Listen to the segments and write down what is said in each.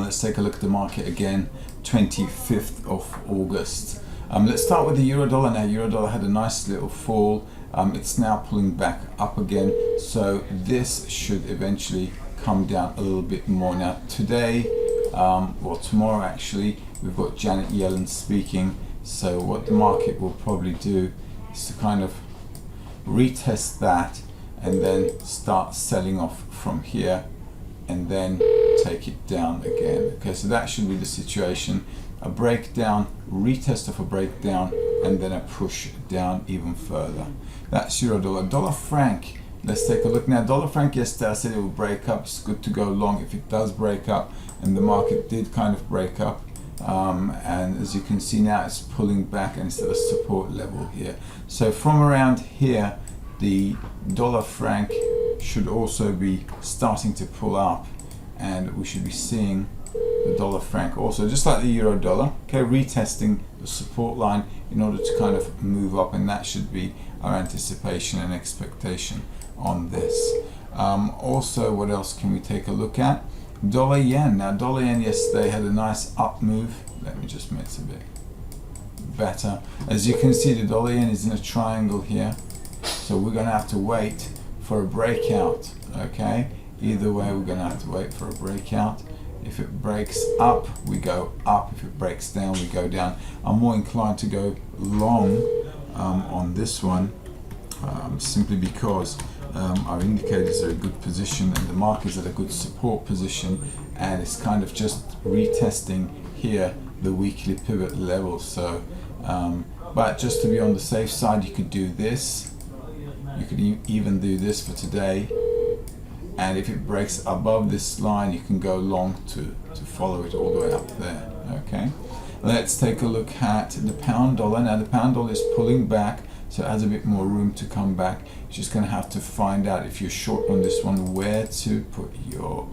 let's take a look at the market again, 25th of August. Let's start with the euro dollar now. Euro dollar had a nice little fall. It's now pulling back up again, so this should eventually come down a little bit more. Now today, or tomorrow actually, we've got Janet Yellen speaking, so what the market will probably do is to kind of retest that and then start selling off from here and then take it down again. Okay, so that should be the situation. A breakdown, retest of a breakdown, and then a push down even further. That's euro dollar. Dollar franc, let's take a look now. Dollar franc, yesterday I said it will break up. It's good to go long if it does break up, and the market did kind of break up. And as you can see now, it's pulling back and it's at a support level here. So from around here, the dollar franc should also be starting to pull up, and we should be seeing the dollar franc also, just like the euro dollar, okay, retesting the support line in order to kind of move up, and that should be our anticipation and expectation on this. Also, what else can we take a look at? Dollar yen. Now dollar yen yesterday had a nice up move. Let me just make it a bit better. As you can see, the dollar yen is in a triangle here, so we're going to have to wait for a breakout. Okay, either way we're going to have to wait for a breakout. If it breaks up, we go up. If it breaks down, we go down. I'm more inclined to go long on this one, simply because our indicators are a good position and the market's at a good support position, and it's kind of just retesting here the weekly pivot level. So but just to be on the safe side, you could do this. You could even do this for today, and if it breaks above this line, you can go long to follow it all the way up there. Okay, let's take a look at the pound dollar. Now the pound dollar is pulling back, so it has a bit more room to come back. You're just going to have to find out, if you're short on this one, where to put your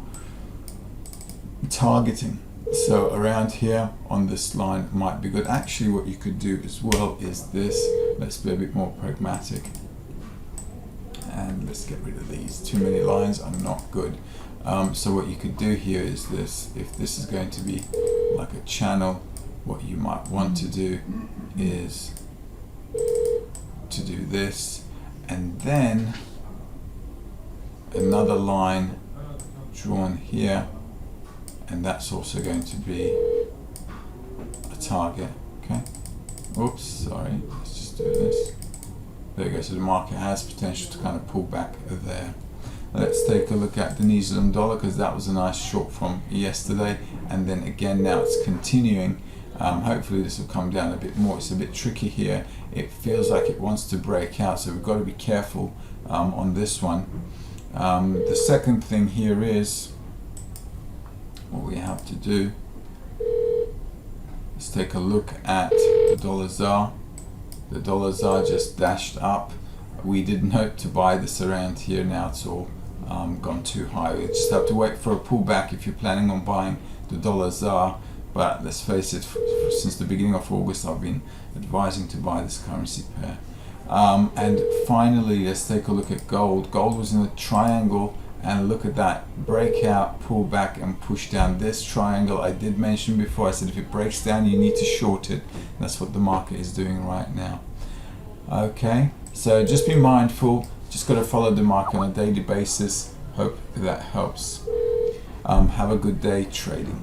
targeting. So around here on this line might be good. Actually, what you could do as well is this. Let's be a bit more pragmatic, and let's get rid of these. Too many lines are not good. So what you could do here is this. If this is going to be like a channel, what you might want to do is to do this, and then another line drawn here, and that's also going to be a target. Okay, oops, sorry, let's just do this. There you go. So the market has potential to kind of pull back there. Let's take a look at the New Zealand dollar, because that was a nice short from yesterday, and then again now it's continuing. Hopefully this will come down a bit more. It's a bit tricky here. It feels like it wants to break out, so we've got to be careful on this one. The second thing here is what we have to do. Let's take a look at the dollar ZAR. The dollar ZAR just dashed up. We did note to buy this around here. Now it's all gone too high. We just have to wait for a pullback if you're planning on buying the dollar ZAR. But let's face it, since the beginning of August I've been advising to buy this currency pair. And finally, let's take a look at gold. Gold was in a triangle, and look at that, breakout, pull back and push down. This triangle I did mention before. I said if it breaks down, you need to short it. That's what the market is doing right now. Okay, so just be mindful. Just got to follow the market on a daily basis. Hope that helps. Have a good day trading.